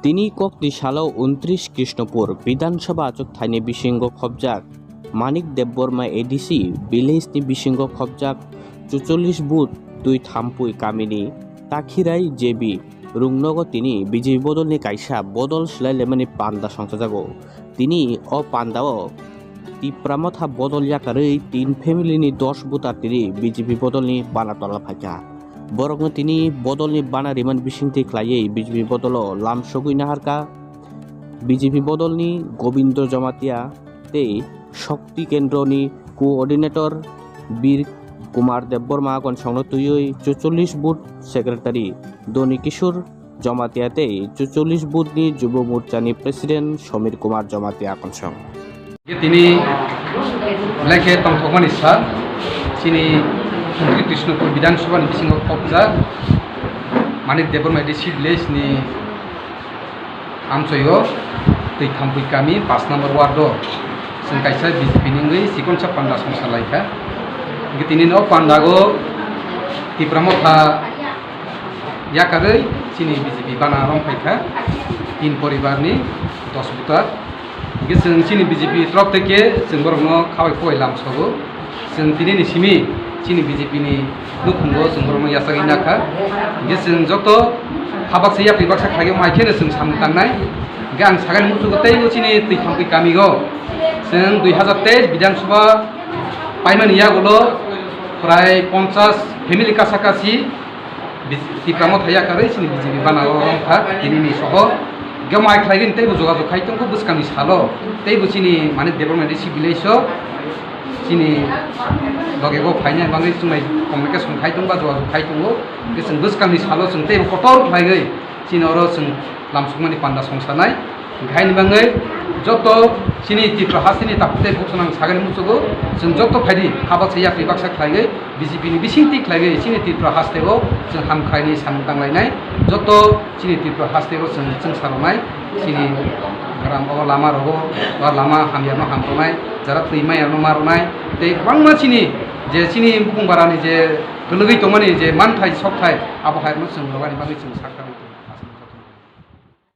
তিনি কক্তি সালো 29 কৃষ্ণপুর বিধানসভা আচক থাইনে বিশৃঙ্গ খবজাক মানিক দেববর্মা এডিসি ভিলেজনি বিশৃঙ্গ খবজাক 44 বুথ 2 থামপুই কামিনী তাখিরাই জেবি রুংনগ তিনি বিজেপি বদলনি কাইসা বদল সিলাইলেমানি পান্ডা সংসাজাগো তিনি অ পান্ডাও তিপ্রামথা বদল ইয়াকাरै 3 ফ্যামিলিनि 10 বুথ আর তিনি বিজেপি বদলনি বানাতলা ফাইকা বরং তিনি বদলनि বানা রিমান বিশিংতি খ্লাयै বিজেপি বদল লাম সগুই নাহারকা বিজেপি বদলनि গোবিন্দ জমাতিয়া তে শক্তি কেন্দ্রনি কোঅর্ডিনেটর বীর কুমার দেববর্মা আগন সংন তুই 44 বুথ সেক্রেটারি দনি কিশোর জমাতিয়াতে 44 বুথনি যুব মোর্চানি প্রেসিডেন্ট সমীর কুমার জমাতিয়া আগন সং তিনি লেখে তংথকমানি সার চিনি কৃষ্ণপুর বিধানসভা বিশৃঙ্গ কবজা মানিক দেববর্মা এডিসি ভিলেজनि আমচयो दै थाम्पुई गामि 5 नम्बर वार्ड जों कायसा बिजेपि नि सिकनसा पान्डा संसालायखा তিনি ন पान्डागो तिप्रामथा याकारै चिनि बिजेपि बाना रंफायखा 3 परिबारनि 10 बुथार जों चिनि बिजेपि तरफ থেকে जों बरनो खावाय फयलाम सगो जों दिनैनि सिमि चिनि बिजेपि नि दुखुंगो जों बरनो यासागै नाखा जों जत हाबाकसे यापि बाक्सा खागे माइखेनो जों सामतांनाय आं सागान मुथु गतैबो चिनि दै थाम्पुई गामिगो जों 2023 विधानसभा पाइमान यागुलो प्राय 50 फेमिली कासाकासि तिप्रामथ याकारै चिनि बिजेपि बाना रंफा दिनैनि सह गेव माइक लागिन तैबो जगाजग खायतंखौ बुसकामनि सालो तैबो चिनि माने डेभलपमेन्ट एडिसि भिलेजो चिनि लगेगो फाइनाय बाङै सुनाय कमिउनिकेसन खायतंबा जगाजग खायतंगो जों बुसकामनि सालो जों तैबो कटर लायगै चिनि अर जों लामसुकमानि पान्डा संसानाय गायनि बाङै जत चिनि तिप्रा हासिनि तापुते बक्सनां सागानि मुसुगो जों जत फायदि हाबाकसे यापि बाक्सा खायगै बिजेपि नि बिसिंति खायगै चिनि तिप्रा हास्तेगो जों हामखायनि सानदांलायनाय जत चिनि तिप्रा हास्तेगो जों सारनाय चिनि ग्राम अ लामा रगो बा लामा हामियानो हामरनाय जरा दैमायानो मारनाय दै गोबां चिनि जे चिनि बुंबारानि जे गोलगै दंमानि जे मानथाय सबथाय आबहावायानो जों लगानि बाङै जों साख्रानि